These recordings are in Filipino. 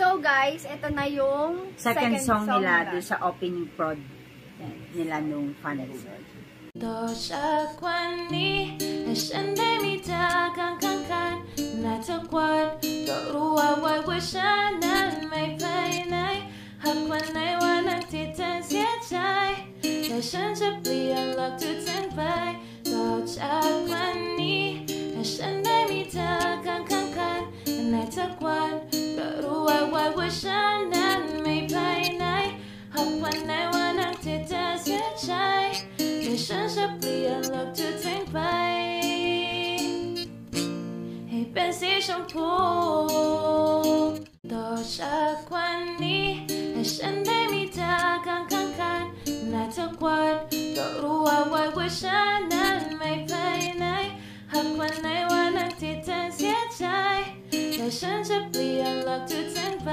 So guys, ito na yung second song nila doon sa opening prod nila nung funnel. 多少管你还想对你他看看看那这关ก็รู้ว่าไว้ว่าฉันนั้นไม่ไปไหนหากวันไหนวันนั้นที่เธอเสียใจแต่ฉันจะเปลี่ยนหลักทุกสิ่งไปต่อจากวันนี้ให้ฉันได้มีเธอข้างกันในทุกวันก็รู้ไว้ว่าฉันนั้นไม่ไปไหนหากวันไหนวันนั้นที่เธอเสียใจแต่ฉันจะเปลี่ยนหลักทุกสิ่งไปให้เป็นสีชมพูต่อจากวันนี้ให้ฉันได้มีเธอข้างกันในทุกวันก็รู้ว่าฉันนั้นไม่ไปไหนหากวันไหนวันนั้นที่เธอเสียใจแต่ฉันจะเปลี่ยนหลักทุกสิ่งไป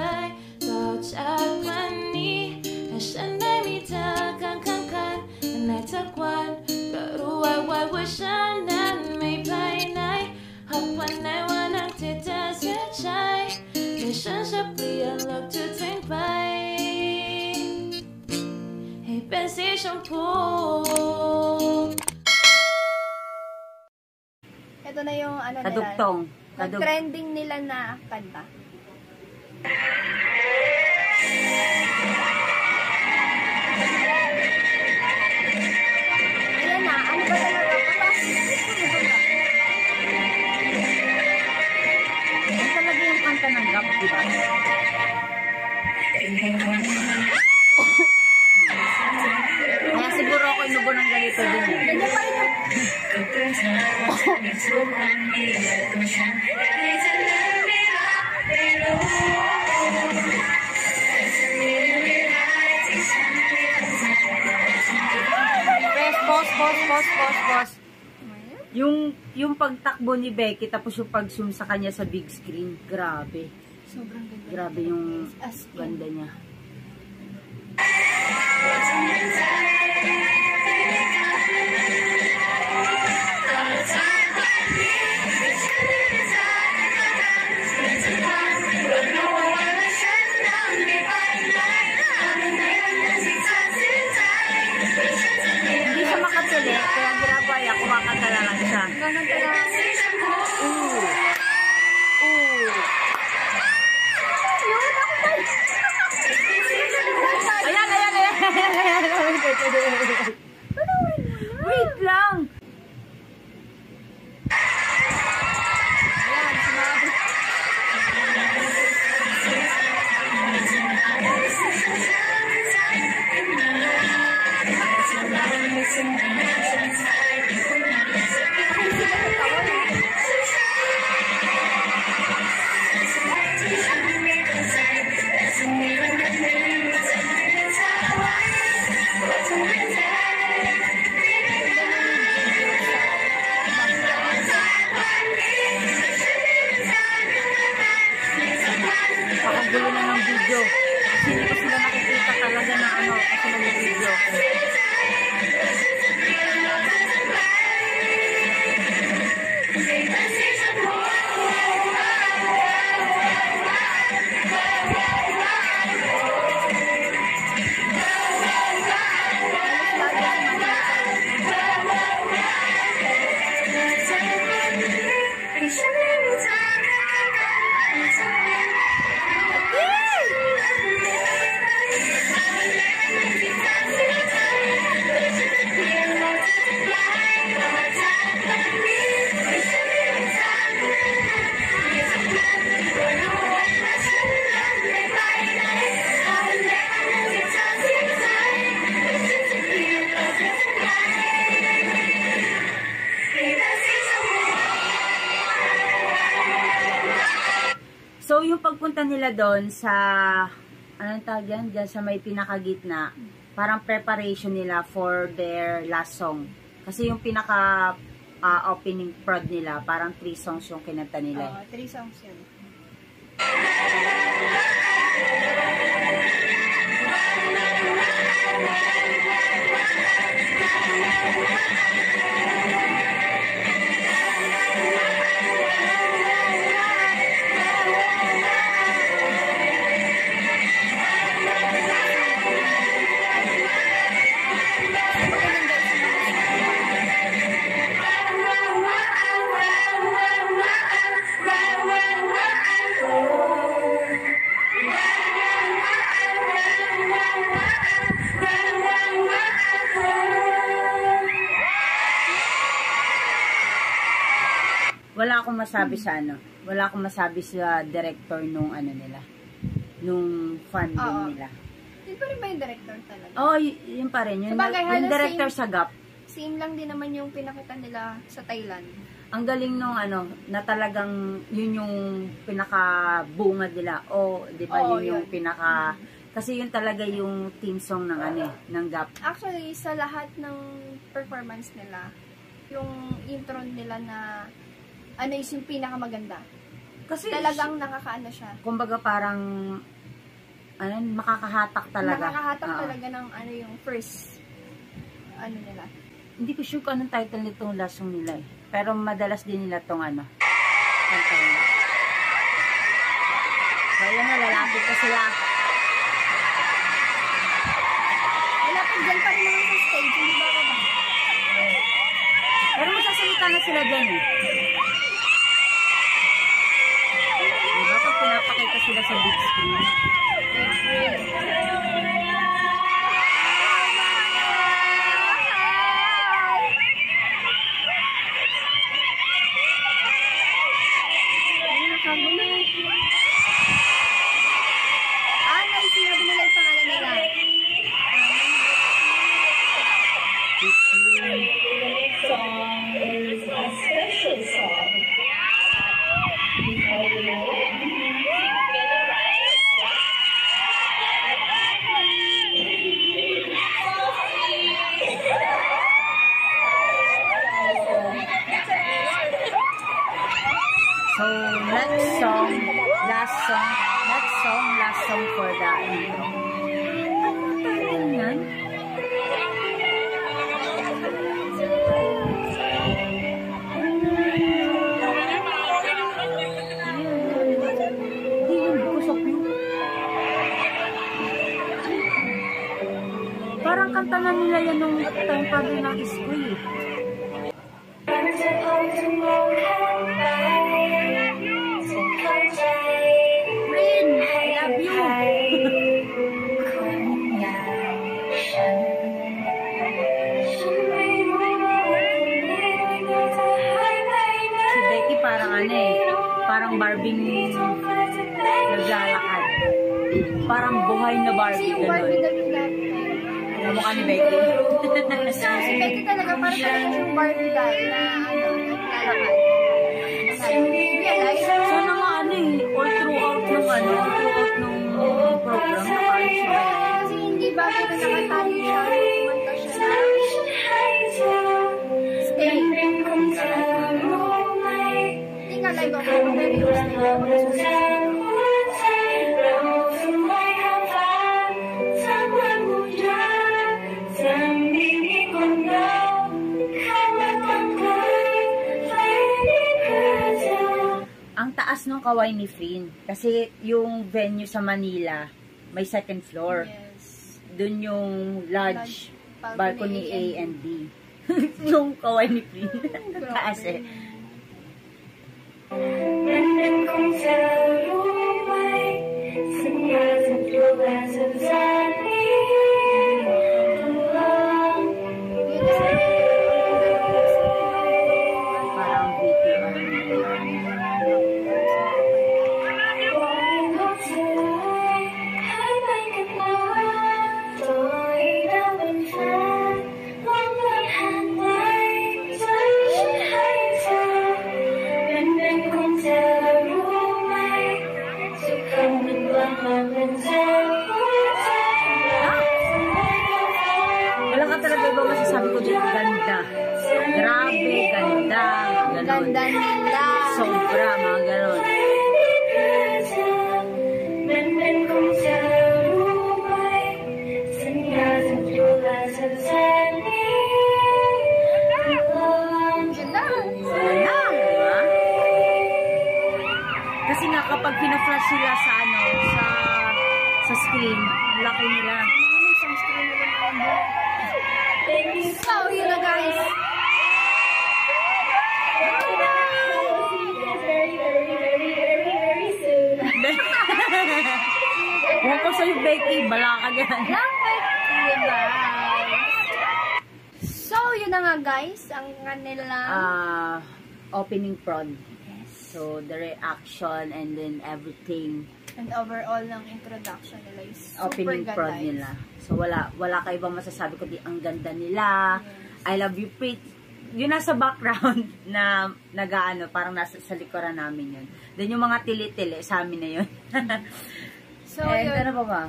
ต่อจากวันนี้ให้ฉันได้มีเธอข้างกันในทุกวันก็รู้ว่าฉันนั้นไม่ไปไหนหากวันไหนวันนั้นที่เธอเสียใจแต่ฉันจะเปลี่ยนหลักทุกสิ่งไปให้เป็นสีชมพู Ito na yung ano Kadugtong. nila. Trending nila na kanta. Ayan na. Ano ba talaga? Yan talaga yung kanta ng gap, diba? Kaya siguro ako inubo ng ganito din. Ganyan pa rin. Pause. Yung pagtakbo ni Becky tapos yung pag-zoom sa kanya sa big screen, grabe. Sobrang ganda. Grabe yung ganda niya. Hindi siya makatuli, kaya ginagawa niya, kumakanta lang siya. Gaganda lang. Wait lang! Ayan, sumabot. Pakagulo na ng video. Kasi hindi ko sila nakikita talaga na ano, kasi nag-video. So, yung pagpunta nila doon sa, anong tawag yan? Diyan sa may pinakagitna, parang preparation nila for their last song. Kasi yung pinaka opening prod nila, parang 3 songs yung kinanta nila. 3 songs yun. masabi sa ano. Wala akong masabi sa director nung ano nila. Nung fandom Oo. nila. Yun pa rin ba yung director talaga? Oh, yun pa rin. Yung, Sabagay, yung halos director same. sa GAP. Same lang din naman yung pinakita nila sa Thailand. Ang galing nung ano, na talagang yun yung pinaka-bungad nila. O, di ba, Oo, yun yung yun. pinaka... Kasi yun talaga yung team song ng ano eh, ng GAP. Actually, sa lahat ng performance nila, yung intro nila na ano is yung pinakamaganda. Kasi Talagang nakakaano siya. kumbaga parang ano, makakahatak talaga. Nakakahatak Oo. talaga ng ano yung first ano nila. Hindi ko sure kung anong title nitong last song nila eh. Pero madalas din nila tong ano. Kanta nila. So ayan na, lalapit ko sila. Wala pa dyan pa rin naman sa stage, hindi ba ba? Pero magsasalita na sila dyan eh. Diba pag pinapakita sila sa big screen? Sinabi nila yung pangalan nila. So, last song for the intro. Ano yan? Hindi yun, because of you. Parang kanta na nila yan nung time pa rin ng school eh. Rin, I love you. Si Becky parang ano eh, parang Barbie naglalakad. Parang buhay na Kasi Barbie, yung Barbie gano'n. doll nila. Ang mukha ni Becky. Si Becky talaga, parang talaga siyang Barbie doll na ano, naglalakad. Realize? Sana nga ano eh, all throughout nung program, nakaano siya. Kasi hindi ba kung nakatali siya, kumanta siya na stay. Hindi nga live ako, mag-reels nila, mag-susunod. Ang taas nung kaway ni Frin, kasi yung venue sa Manila, may second floor. Yes. Doon yung lodge, balcony A and B. B. Yung kaway ni Frin. Taas eh. Parang BTR. Wala ka talaga ba masasabi ko dito? Ganda. Grabe, ganda. Ganon. Ganda nila. Sobra, mga ganon. Ganda. Wala, diba? Kasi nga kapag pina-flash sila sa ano, sa screen, laki nila. May isang screen na lang ang buo. So, yun na guys. Huwag ko sa'yo, Becky, bala ka dyan. So, yun na nga guys, ang kanila Opening prod. yes. So, the reaction and then everything, And overall ng introduction nila is super opening ganda. prod nila. So, wala ka ibang masasabi kundi ang ganda nila. Yes. I love you, Pretty. Yun nasa background na nagaano, parang nasa sa likuran namin yun. Then yung mga tili-tili, sa amin na yun. So, and yun. ano pa ba?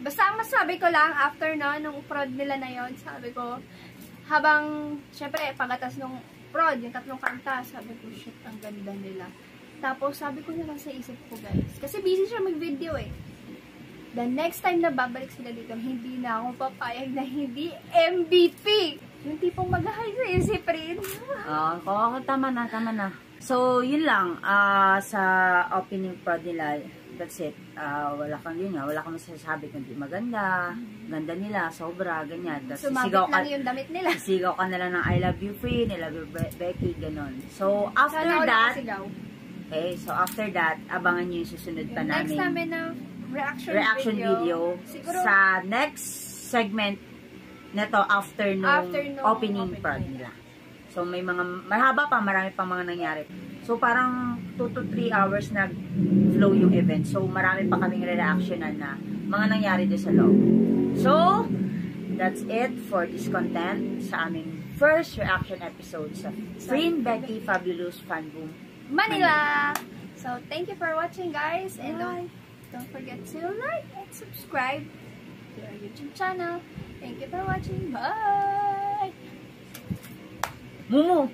Basta ang masabi ko lang, after nung prod nila na yon, sabi ko, habang, syempre, pagatas nung prod, yung 3 kanta, sabi ko, shit, ang ganda nila. Tapos, sabi ko na lang sa isip ko, guys. Kasi busy siya mag-video eh. The next time na babalik sila dito, hindi na ako papayag na hindi MVP. Yung tipong mag-high sa isip rin. Tama na. So, yun lang. Sa opening prod nila, that's it. Wala kang masasabi kundi maganda. Ganda nila, sobra, ganyan. Sumabit lang yung damit nila. Sisigaw ka nila ng I love you, Free, I love you, Becky, ganon. So, after Sana that, nakasigaw. okay, so after that, abangan nyo yung susunod pa namin. Next namin na reaction video. Siguro, Sa next segment neto after nung opening prod nila. So, may mahaba pa, marami pang mga nangyari. So, parang 2 to 3 hours nag-flow yung event. So, marami pa kaming reactionan na mga nangyari doon sa loob. So, that's it for this content sa aming first reaction episode sa Free Becky Fabulous Fan Boom Manila. So, thank you for watching, guys. And don't forget to like and subscribe to our YouTube channel. Thank you for watching. Bye! Mumu!